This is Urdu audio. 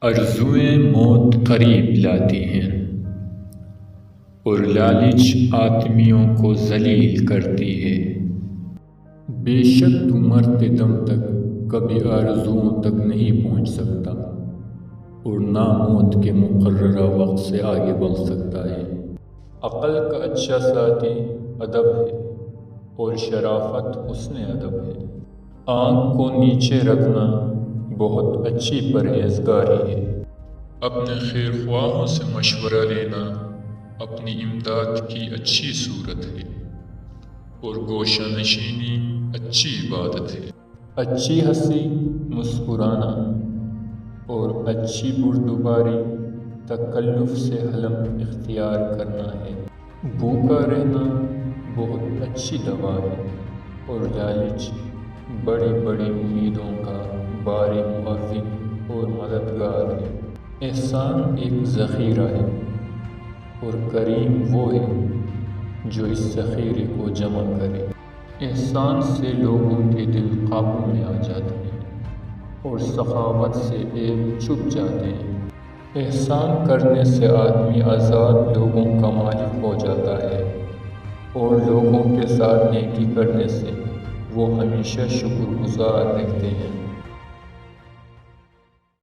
آرزوئیں موت قریب لاتی ہیں اور لالچ آدمیوں کو ذلیل کرتی ہے۔ بے شک تو مرتے دم تک کبھی آرزوؤں تک نہیں پہنچ سکتا اور نہ موت کے مقررہ وقت سے آگے بڑھ سکتا ہے۔ عقل کا اچھا ساتھی ادب ہے اور شرافت حسن ادب ہے۔ آنکھ کو نیچے رکھنا بہت اچھی پرہیزگاری ہے۔ اپنے خیر خواہوں سے مشورہ لینا اپنی امداد کی اچھی صورت ہے اور گوشہ نشینی اچھی عبادت ہے۔ اچھی ہنسی مسکرانا اور اچھی بردباری تکلف سے حلم اختیار کرنا ہے۔ بھوکا رہنا بہت اچھی دوا ہے اور لالچ بڑی بڑی امیدوں کا باری معاون اور مددگار ہے۔ احسان ایک ذخیرہ ہے اور کریم وہ ہے جو اس ذخیرے کو جمع کرے۔ احسان سے لوگوں کے دل قابو میں آ جاتے ہیں اور سخاوت سے عیب چھپ جاتے ہیں۔ احسان کرنے سے آدمی آزاد لوگوں کا مالک ہو جاتا ہے اور لوگوں کے ساتھ نیکی کرنے سے وہ ہمیشہ شکر گزار رہتے ہیں۔